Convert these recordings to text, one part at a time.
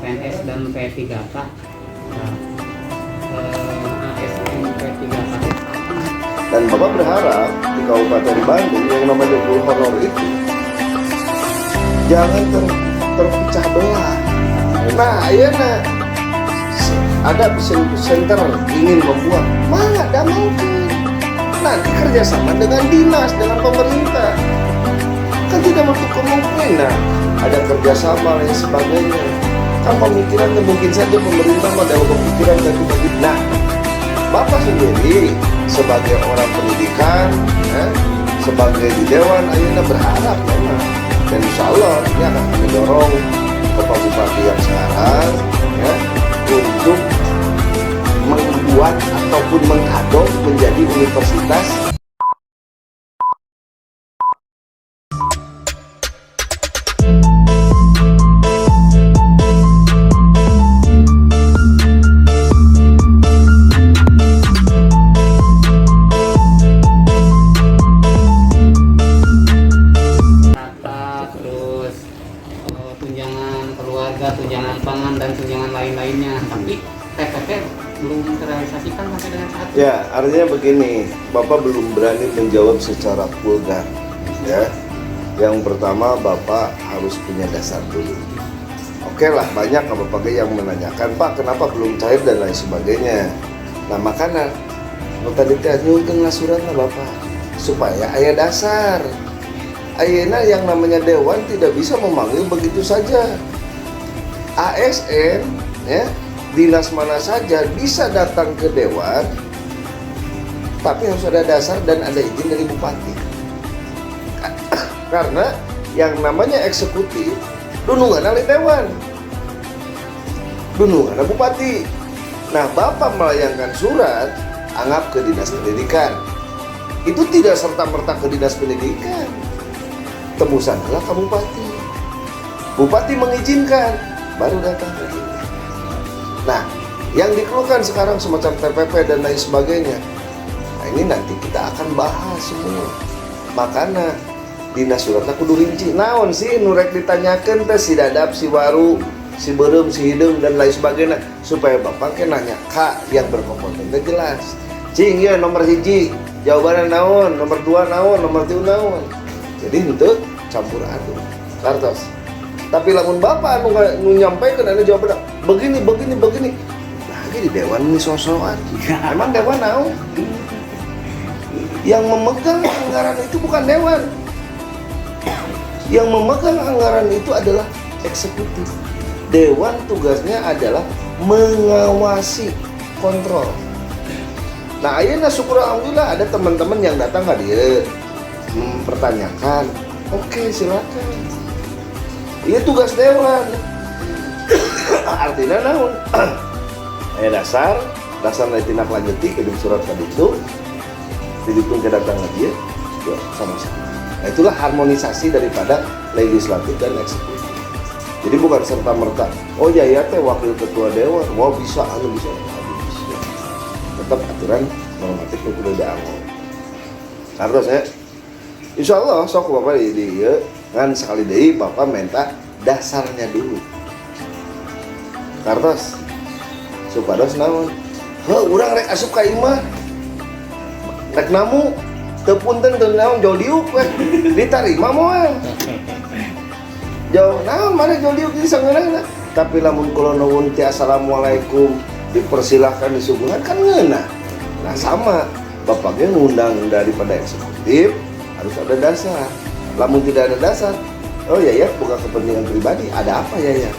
PNS dan P3K. Nah, ASN P3K Dan Bapak berharap di Kabupaten Bandung yang namanya guru honor itu jangan terpecah belah. Nah, ayeuna ada center ingin membuat, mana ada mungkin. Nanti kerjasama dengan dinas, dengan pemerintah. Kan tidak menutup kemungkinan ada kerjasama dan sebagainya. Kan pemikirannya mungkin saja pemerintah ada pemikiran dari begitu. Nah, Bapak sendiri sebagai orang pendidikan, sebagai di Dewan, ayeuna berharap memang. Dan insya Allah ini akan kami dorong Bapak Bupati yang sekarang untuk membuat ataupun mengkado menjadi universitas tunjangan keluarga, tunjangan pangan, dan tunjangan lain-lainnya. Tapi TPP belum terrealisasikan sampai dengan saat ini. Ya, artinya begini, Bapak belum berani menjawab secara vulgar. Ya, yang pertama Bapak harus punya dasar dulu. Oke lah, banyak Bapak yang menanyakan, Pak, kenapa belum cair dan lain sebagainya. Nah, makanya tadi nyuntunglah suratnya Bapak supaya aya dasar. Ayeuna yang namanya Dewan tidak bisa memanggil begitu saja. ASN, ya, dinas mana saja bisa datang ke Dewan, tapi harus ada dasar dan ada izin dari Bupati. Karena yang namanya eksekutif, dunungan oleh Dewan, dunungan oleh Bupati. Nah, Bapak melayangkan surat, anggap ke Dinas Pendidikan. Itu tidak serta-merta ke Dinas Pendidikan. Tembusan adalah ke Bupati. Bupati mengizinkan, baru datang ke kita. Nah, yang dikeluhkan sekarang semacam TPP dan lain sebagainya. Nah, ini nanti kita akan bahas semua. Makanya dinas suratnya kudu rinci. Naon sih nurek ditanyakan teh si dadap, si waru, si berem, si hidung dan lain sebagainya supaya Bapak ke nanya Kak yang berkompeten teh jelas. Cing ya nomor hiji jawabannya naon, nomor 2 naon, nomor 3 naon. Jadi itu campur aduk. Kartos. Tapi lamun Bapak anu nyampaikan anu jawaban begini. Nah, di Dewan ini sosokan. Emang Dewan naon? Yang memegang anggaran itu bukan Dewan. Yang memegang anggaran itu adalah eksekutif. Dewan tugasnya adalah mengawasi, kontrol. Nah, ayeuna syukur alhamdulillah ada teman-teman yang datang ka dieu mempertanyakan. Oke, silakan. Iya tugas Dewan. Artinya naon? dasar tindak lanjuti ke surat tadi itu didukung kedatangan dia sama-sama. Nah, itulah harmonisasi daripada legislatif dan eksekutif. Jadi bukan serta merta, oh ya teh wakil ketua Dewan, mau bisa, bisa. Tetap aturan normatif itu udah dianggo. Karena saya insya Allah sok Bapak di kan sekali deui Bapak minta dasarnya dulu. Kartos supados naon? Urang rek asup ka imah. Rek namu teu punten teu naon jol diuk we. Ditarima moal. Jauh naon mana jol diuk di sangeunana. Tapi lamun kula nuwun ti assalamualaikum dipersilahkan disuguhan kan ngeunah. Nah sama Bapaknya ngundang daripada eksekutif harus ada dasar. Lamun tidak ada dasar, oh ya bukan kepentingan pribadi. Ada apa ya?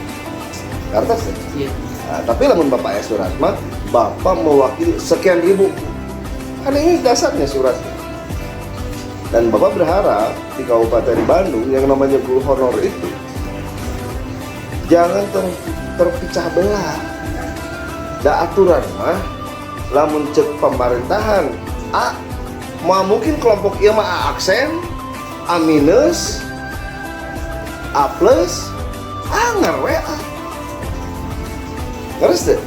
Kartas ya? Iya. Nah, tapi lamun Bapak ya surat mah, Bapak mewakili sekian ribu. Kan ini dasarnya suratnya. Dan Bapak berharap di Kabupaten Bandung yang namanya guru honor itu jangan terpecah belah. Da aturan mah, lamun cek pemerintahan, mau mungkin kelompok ieu mah A aksen, A minus, A plus, ngerwe A. Ngeres deh.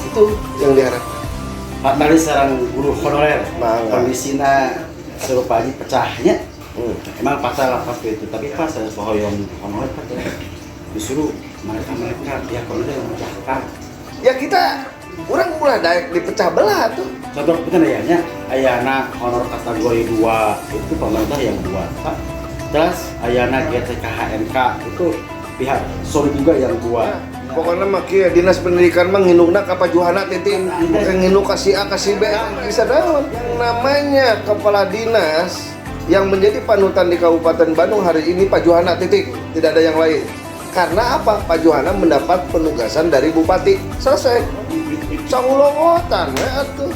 Itu yang diharapkan. Pak Mali seorang guru honorer, kondisinya serupa aja pecahnya. Emang pasal apa itu? Tapi pas saya hoyong honorer kan. disuruh mereka pihak honorer yang memecahkan. Ya kita orang mulai daek dipecah belah tuh. Contoh kita ayana honor kategori 2 itu pemerintah yang buat, Pak. Terus ayana GTKHMK itu pihak sorry juga yang buat. Pokoknya mah kieu dinas pendidikan mah nginukna ka pajuhana titik bukan nginuk ka si A ka si B bisa daun. Yang namanya kepala dinas yang menjadi panutan di Kabupaten Bandung hari ini Pak Juhana titik, tidak ada yang lain. Karena apa? Pak Juhana mendapat penugasan dari Bupati. Selesai. Sangulogotan ya atuh.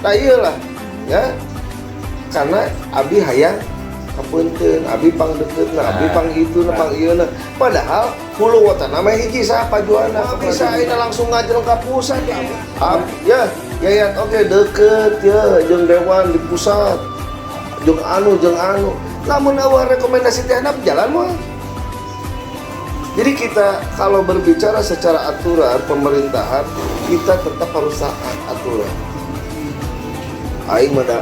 Tah ieulah ya. Karena abi hayang kapunteun, abi pang dekeutna, abi pang ituna, pang ieuna. Padahal hulu wotana mah hiji saha Pak Juhana. Bisa ayeuna langsung ngajeleng ka pusat ya. Ya, yayat oke deket ya jeung dewan di pusat. Jeung anu. Namun awal rekomendasi teh jalan mah. Jadi kita kalau berbicara secara aturan pemerintahan, kita tetap harus taat aturan. Aing mah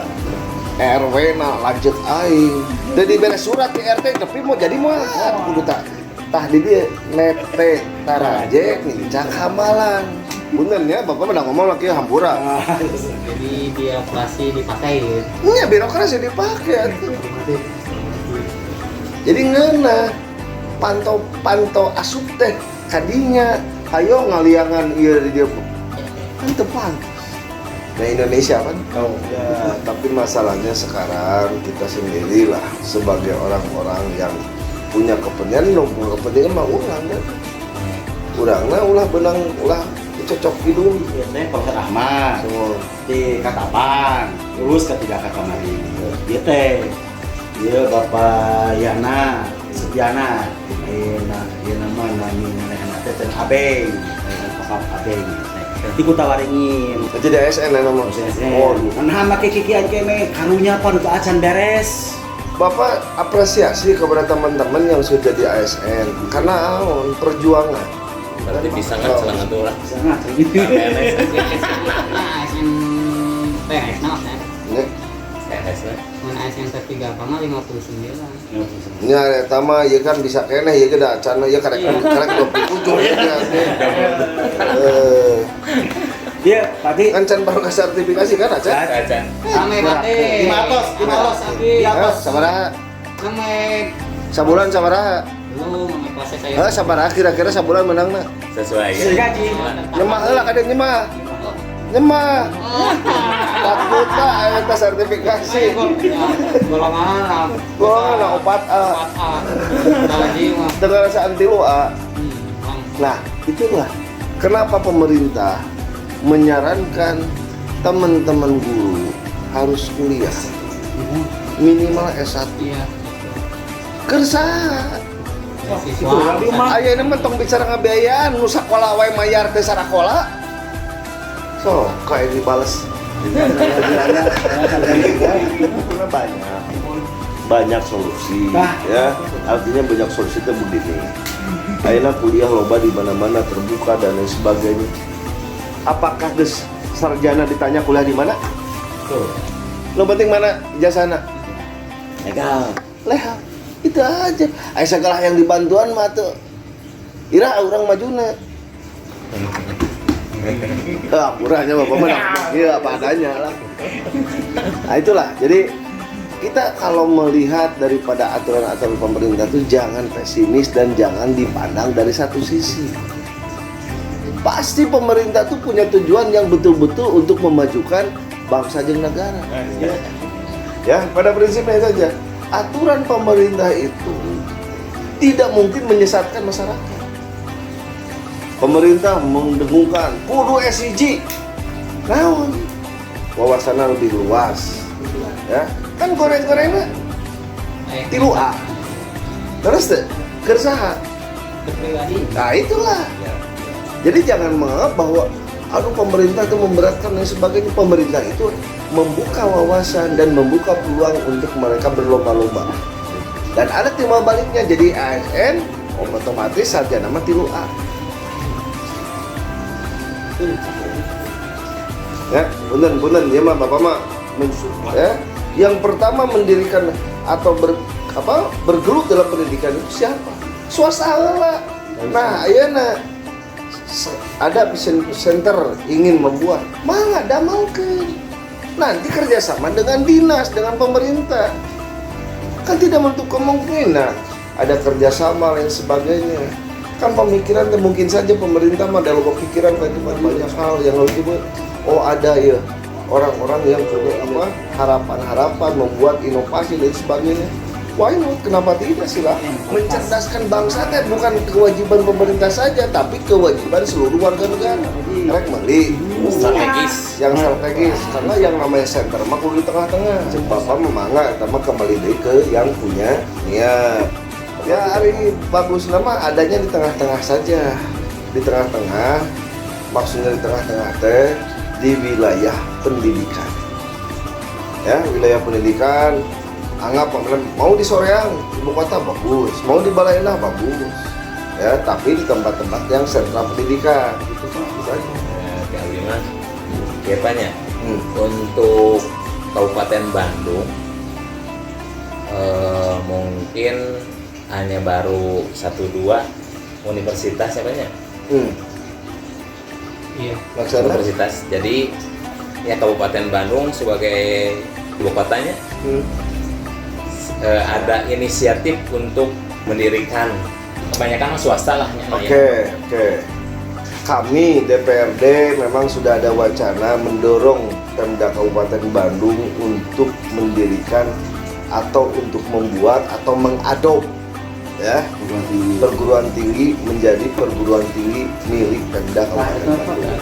RW na lanjut aing. Jadi beres surat di RT tapi mau jadi mah kudu tah di dia nete tarajek ngincak hamalan. Benernya Bapak udah ngomong lagi hampura. Jadi birokrasi dipakai gitu. Iya birokrasi dipakai. Jadi ngeunah pantau asup teh kadinya ayo ngaliangan ieu di dia kan tepan. Nah Indonesia kan ya, tapi masalahnya sekarang kita sendirilah sebagai orang-orang yang punya kepentingan mah ulang kan. Urangna ulah benang ulah cocok hidung. Ieu teh Profesor Ahmad di Katapang, lulus ketiga kamari. Ieu teh ieu Bapak Yana Setiana, ieu nama nami manehna teh teh Abeng, Bapak Abeng. Di Kota Waringin. Jadi ASN nama. Oh, nah make kikian keme karunya pan untuk acan beres. Bapak apresiasi kepada teman-teman yang sudah di ASN karena perjuangan. Berarti bisa kan selangan tuh lah. Sangat. ASN PNS nah ya. Nih, PNS lah. Mun ASN ketiga apa mah 59. nya eta mah ieu kan bisa keneh ieu geus acan ieu karek 27 ya. Iya, tadi Kan can baru ke sertifikasi kan acan? Acan. Rame kate. 500 abi. Sabaraha? Rame Sabulan sabaraha? belum ame proses saya. Sabaraha kira-kira sabulan menangna? Sesuai ya. gaji. Nyemah heula kade nyemah. Nyemah. 4 juta eta sertifikasi. Golongan Golongan 4A. 4A. Gaji mah. Dengan rasaan 3A. Nah, itulah kenapa pemerintah menyarankan teman-teman guru harus kuliah minimal S1. Iya. Kersa. Siswa. Ayeuna mah tong bicara ngabiayaan nu sakola wae mayar teh sarakola. So, kayak dibales. Banyak solusi ya. Artinya banyak solusi itu begini. Ayeuna kuliah loba di mana-mana terbuka dan lain sebagainya. Apakah geus sarjana ditanya kuliah di mana? Tuh. Lo penting mana ijazahna? Legal. Leha. Itu aja. Aya segala yang dibantuan mah tuh. Ira urang majuna. Murahnya Bapak mah iya apa adanya lah. Nah itulah. Jadi kita kalau melihat daripada aturan-aturan pemerintah itu jangan pesimis dan jangan dipandang dari satu sisi. Pasti pemerintah tuh punya tujuan yang betul-betul untuk memajukan bangsa dan negara. Ya, pada prinsipnya itu aja. Aturan pemerintah itu tidak mungkin menyesatkan masyarakat. Pemerintah mendengungkan kudu SIG. Naon? Wawasannya lebih luas. Ya, kan goreng-gorengnya 3A. Terus deh, kerja. Pribadi. Nah itulah. Jadi jangan menganggap bahwa aduh pemerintah itu memberatkan dan sebagainya. Pemerintah itu membuka wawasan dan membuka peluang untuk mereka berlomba-lomba. Dan ada timbal baliknya, jadi ASN otomatis sarjana mah 3A. Ya, punten ya mah Bapak mah ya. Yang pertama mendirikan atau bergelut dalam pendidikan itu siapa? Swasta heula. Nah, ayeuna ada center ingin membuat, mangga damalkeun. Nanti kerjasama dengan dinas, dengan pemerintah. Kan tidak menutup kemungkinan ada kerjasama lain sebagainya. Kan pemikiran mungkin saja pemerintah mah dalam pikiran banyak hal yang harus dibuat. Oh ada ya orang-orang yang punya harapan-harapan membuat inovasi dan sebagainya. Why not? Kenapa tidak? Silakan. Mencerdaskan bangsa kan bukan kewajiban pemerintah saja, tapi kewajiban seluruh warga negara. Rek meli Strategis. yang strategis, karena yang namanya center mah kudu di tengah-tengah. Bapak memangga, kita mah kembali deh ke yang punya niat. Ya hari ini bagus nama adanya di tengah-tengah saja, di tengah-tengah. Maksudnya di tengah-tengah teh di wilayah pendidikan. Ya wilayah pendidikan. Anggap mau di Soreang, ibu kota bagus, mau di Balaina bagus, ya. Tapi di tempat-tempat yang sentra pendidikan, itu kan bisa aja. Kak Bima, kepanya untuk Kabupaten Bandung mungkin hanya baru 1-2 universitas siapanya? Iya. Laksana? Universitas. Jadi ya Kabupaten Bandung sebagai ibu kotanya ada inisiatif untuk mendirikan, kebanyakan swasta lah ya. Oke. Kami DPRD memang sudah ada wacana mendorong Pemda Kabupaten Bandung untuk mendirikan atau untuk membuat atau mengadop ya perguruan tinggi menjadi perguruan tinggi milik Pemda Kabupaten Bandung.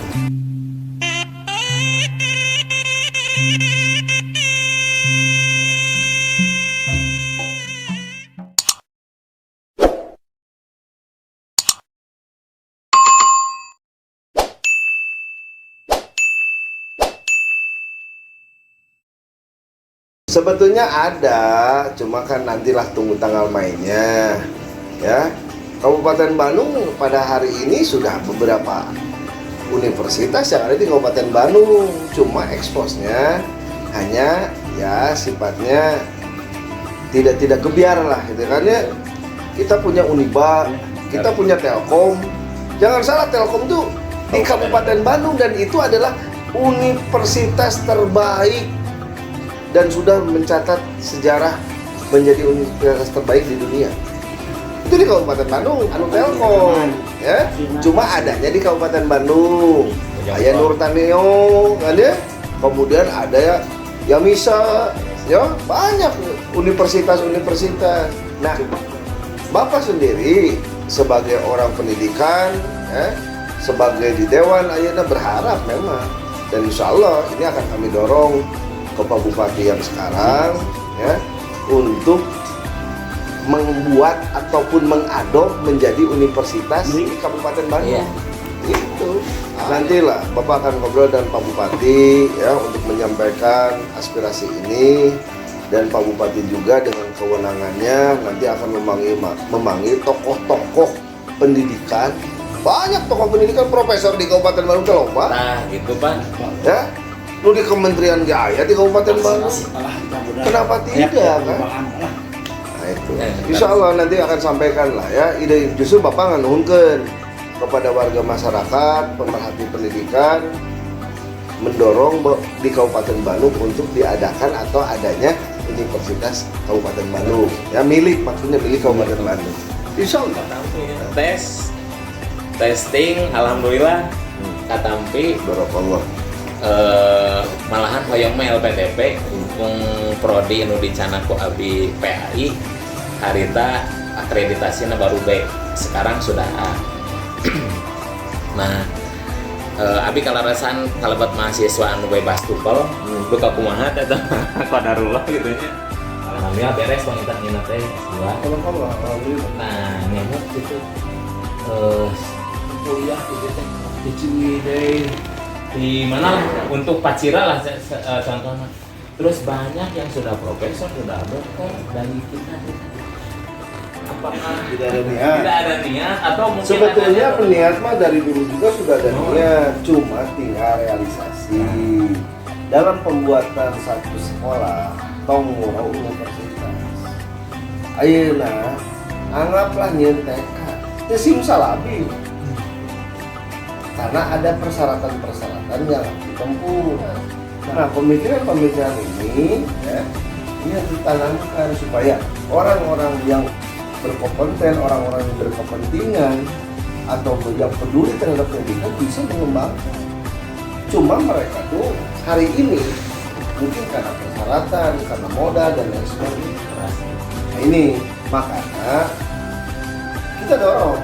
Sebetulnya ada, cuma kan nantilah tunggu tanggal mainnya. Ya, Kabupaten Bandung pada hari ini sudah beberapa universitas yang ada di Kabupaten Bandung, cuma eksposnya hanya ya sifatnya tidak gebiar lah, gitu kan ya. Kita punya Uniba, kita punya Telkom. Jangan salah, Telkom tuh di Kabupaten Bandung dan itu adalah universitas terbaik dan sudah mencatat sejarah menjadi universitas terbaik di dunia. Itu di Kabupaten Bandung, anu Telkom, ya. Cuma adanya di Kabupaten Bandung. Aya Nurtanio, kan ya. Kemudian ada Yamisa, ya banyak universitas-universitas. Nah, Bapak sendiri sebagai orang pendidikan, ya, sebagai di Dewan ayeuna berharap memang, dan insya Allah ini akan kami dorong ke Pak Bupati yang sekarang ya untuk membuat ataupun mengadop menjadi universitas di Kabupaten Bandung. Iya. Itu nantilah Bapak akan ngobrol dengan Pak Bupati ya untuk menyampaikan aspirasi ini, dan Pak Bupati juga dengan kewenangannya nanti akan memanggil tokoh-tokoh pendidikan. Banyak tokoh pendidikan profesor di Kabupaten Bandung teh loba. Nah, gitu Pak. Ya. Lu di Kementerian Gaya di Kabupaten Bandung, kenapa tidak kan? Nah itu, insya Allah nanti akan sampaikan lah ya. Ide justru Bapak nganuhunkeun kepada warga masyarakat, pemerhati pendidikan, mendorong di Kabupaten Bandung untuk diadakan atau adanya Universitas Kabupaten Bandung. Ya milik, maksudnya milik Kabupaten Bandung. Insya Allah. Testing, alhamdulillah katampi. Barakallah. Malahan hoyong mail PTP prodi anu dicana ku abi PAI harita akreditasina baru B, sekarang sudah A. Nah, abi kalarasan kalabat mahasiswa anu bebas tupel duka kumaha eta qadarullah gitu nya. Alhamdulillah beres wanita-wanita teh S2. Nah, nyamuk itu kuliah gitu teh di Ciwidey di mana lah untuk Pacira lah contohnya. Terus banyak yang sudah profesor, sudah dokter dari kita. Apakah Tidak ada niat atau mungkin sebetulnya ada peniat mah dari dulu juga sudah ada niat, cuma tinggal realisasi dalam pembuatan satu sekolah tong universitas. Ayeuna anggaplah nyeun TK simsalabim. Karena ada persyaratan-persyaratan yang harus ditempuh. Nah, pemikiran-pemikiran ini ya, ini harus ditanamkan supaya orang-orang yang berkompeten, orang-orang yang berkepentingan atau yang peduli terhadap pendidikan bisa mengembangkan. Cuma mereka tuh hari ini mungkin karena persyaratan, karena modal dan lain sebagainya. Nah ini makanya kita dorong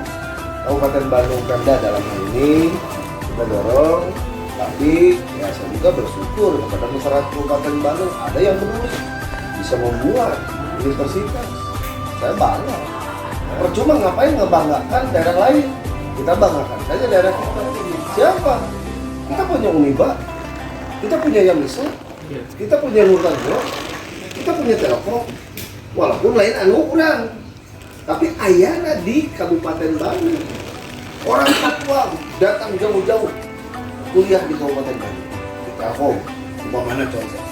Kabupaten Bandung Pemda dalam hal ini kita dorong, tapi ya saya juga bersyukur kepada masyarakat Kabupaten Bandung ada yang peduli bisa membuat universitas. Saya bangga. Percuma ngapain ngebanggakan daerah lain, kita banggakan saja daerah kita. Siapa? Kita punya Uniba, kita punya Yamisa, kita punya Nurtanio, kita punya Telkom. Walaupun lain anu kurang, tapi ayana di Kabupaten Bandung. Orang Papua datang jauh-jauh kuliah di Kabupaten Bandung. Di Telkom, mana contoh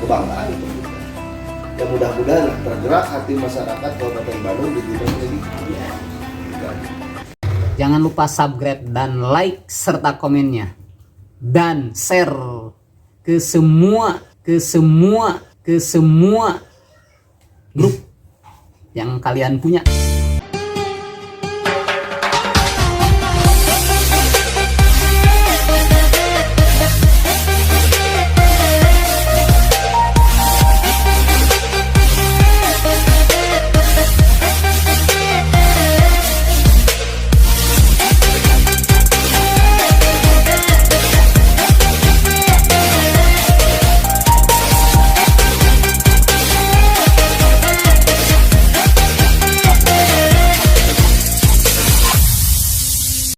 kebanggaan itu. Ya mudah-mudahan tergerak hati masyarakat Kabupaten Bandung di bidang pendidikan. Jangan lupa subscribe dan like serta komennya. Dan share ke semua grup yang kalian punya.